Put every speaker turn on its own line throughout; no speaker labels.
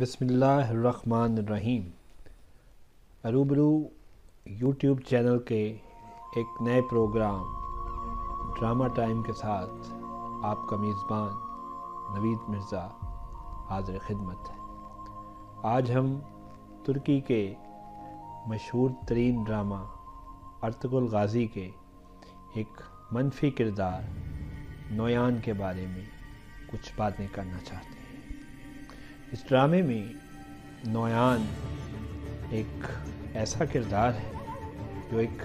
بسم اللہ الرحمن الرحیم۔ روبرو یوٹیوب چینل کے ایک نئے پروگرام ڈرامہ ٹائم کے ساتھ آپ کا میزبان نوید مرزا حاضر خدمت ہے۔ آج ہم ترکی کے مشہور ترین ڈرامہ ارطغرل غازی کے ایک منفی کردار نویان کے بارے میں کچھ باتیں کرنا چاہتے ہیں۔ اس ڈرامے میں نویان ایک ایسا کردار ہے جو ایک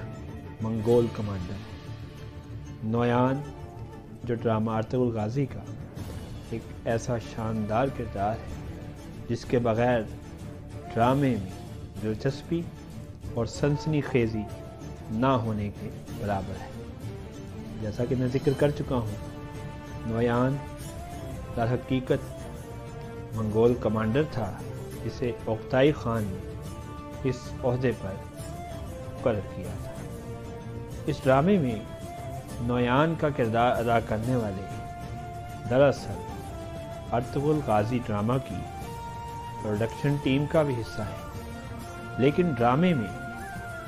منگول کمانڈر ہے۔ نویان جو ڈرامہ ارطغرل غازی کا ایک ایسا شاندار کردار ہے جس کے بغیر ڈرامے میں دلچسپی اور سنسنی خیزی نہ ہونے کے برابر ہے۔ جیسا کہ میں ذکر کر چکا ہوں، نویان در حقیقت منگول کمانڈر تھا جسے اوکتائی خان نے اس عہدے پر مقرر کیا تھا۔ اس ڈرامے میں نویان کا کردار ادا کرنے والے دراصل ارطغرل غازی ڈرامہ کی پروڈکشن ٹیم کا بھی حصہ ہے، لیکن ڈرامے میں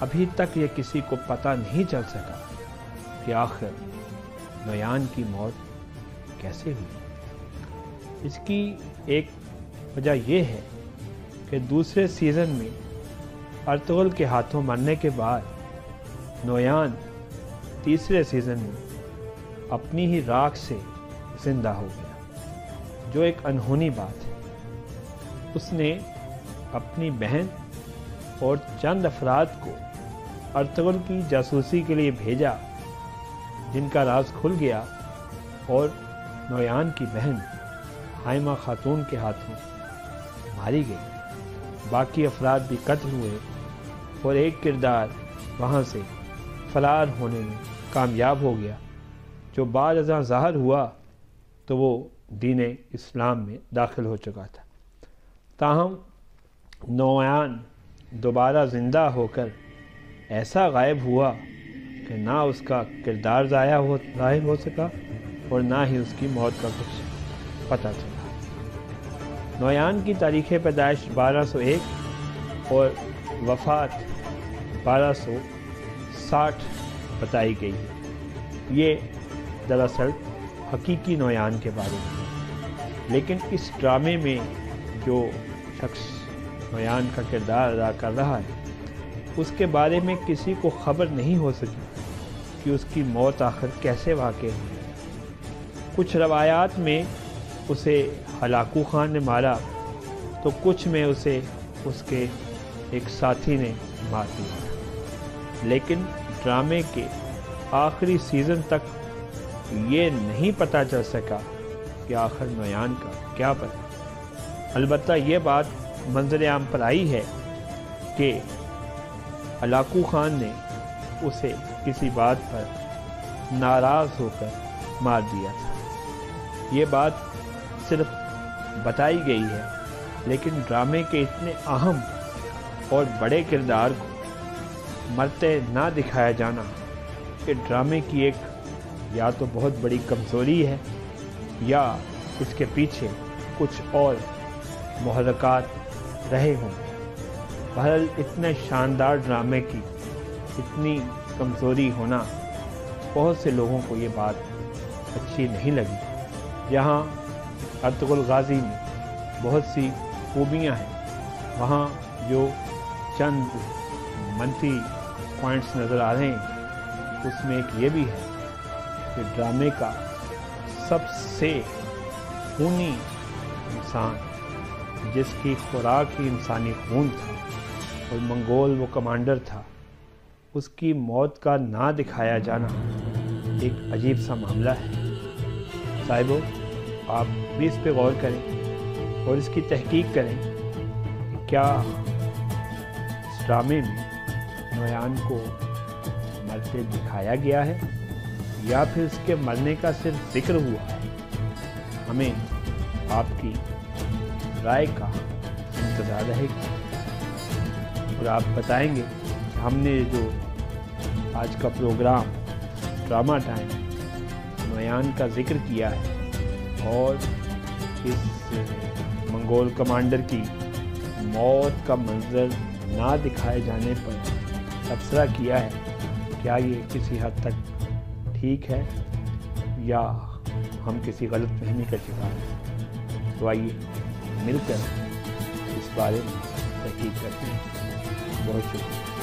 ابھی تک یہ کسی کو پتہ نہیں چل سکا کہ آخر نویان کی موت کیسے ہوئی۔ اس کی ایک وجہ یہ ہے کہ دوسرے سیزن میں ارطغرل کے ہاتھوں مرنے کے بعد نویان تیسرے سیزن میں اپنی ہی راکھ سے زندہ ہو گیا، جو ایک انہونی بات ہے۔ اس نے اپنی بہن اور چند افراد کو ارطغرل کی جاسوسی کے لیے بھیجا، جن کا راز کھل گیا اور نویان کی بہن حائمہ خاتون کے ہاتھوں ماری گئی۔ باقی افراد بھی قتل ہوئے اور ایک کردار وہاں سے فرار ہونے میں کامیاب ہو گیا، جو بعد ازاں ظاہر ہوا تو وہ دین اسلام میں داخل ہو چکا تھا۔ تاہم نویان دوبارہ زندہ ہو کر ایسا غائب ہوا کہ نہ اس کا کردار ظاہر ہو سکا اور نہ ہی اس کی موت کا کچھ پتہ چلا۔ نویان کی تاریخ پیدائش 1201 اور وفات 1260 بتائی گئی ہے۔ یہ دراصل حقیقی نویان کے بارے میں ہے، لیکن اس ڈرامے میں جو شخص نویان کا کردار ادا کر رہا ہے اس کے بارے میں کسی کو خبر نہیں ہو سکی کہ اس کی موت آخر کیسے واقع ہوئی۔ کچھ روایات میں اسے ہلاکو خان نے مارا تو کچھ میں اسے اس کے ایک ساتھی نے مار دیا، لیکن ڈرامے کے آخری سیزن تک یہ نہیں پتہ چل سکا کہ آخر نویان کا کیا پتہ۔ البتہ یہ بات منظر عام پر آئی ہے کہ ہلاکو خان نے اسے کسی بات پر ناراض ہو کر مار دیا تھا۔ یہ بات صرف بتائی گئی ہے، لیکن ڈرامے کے اتنے اہم اور بڑے کردار کو مرتے نہ دکھایا جانا کہ ڈرامے کی ایک یا تو بہت بڑی کمزوری ہے یا اس کے پیچھے کچھ اور محرکات رہے ہوں۔ بہرحال اتنے شاندار ڈرامے کی اتنی کمزوری ہونا بہت سے لوگوں کو یہ بات اچھی نہیں لگی۔ جہاں ارطغرل غازی میں بہت سی خوبیاں ہیں، وہاں جو چند منفی پوائنٹس نظر آ رہے ہیں اس میں ایک یہ بھی ہے کہ ڈرامے کا سب سے خونی انسان جس کی خوراک ہی انسانی خون تھا اور منگول وہ کمانڈر تھا، اس کی موت کا نہ دکھایا جانا ایک عجیب سا معاملہ ہے۔ صاحبو، آپ بھی اس پہ غور کریں اور اس کی تحقیق کریں کہ کیا اس ڈرامے میں نویان کو مرتے دکھایا گیا ہے یا پھر اس کے مرنے کا صرف ذکر ہوا ہے۔ ہمیں آپ کی رائے کا انتظار رہے گا اور آپ بتائیں گے کہ ہم نے جو آج کا پروگرام ڈرامہ ٹائم نویان کا ذکر کیا ہے اور اس منگول کمانڈر کی موت کا منظر نہ دکھائے جانے پر تبصرہ کیا ہے، کیا یہ کسی حد تک ٹھیک ہے یا ہم کسی غلط فہمی کا شکار ہیں؟ تو آئیے مل کر اس بارے میں تحقیق کرتے ہیں۔ بہت شکریہ۔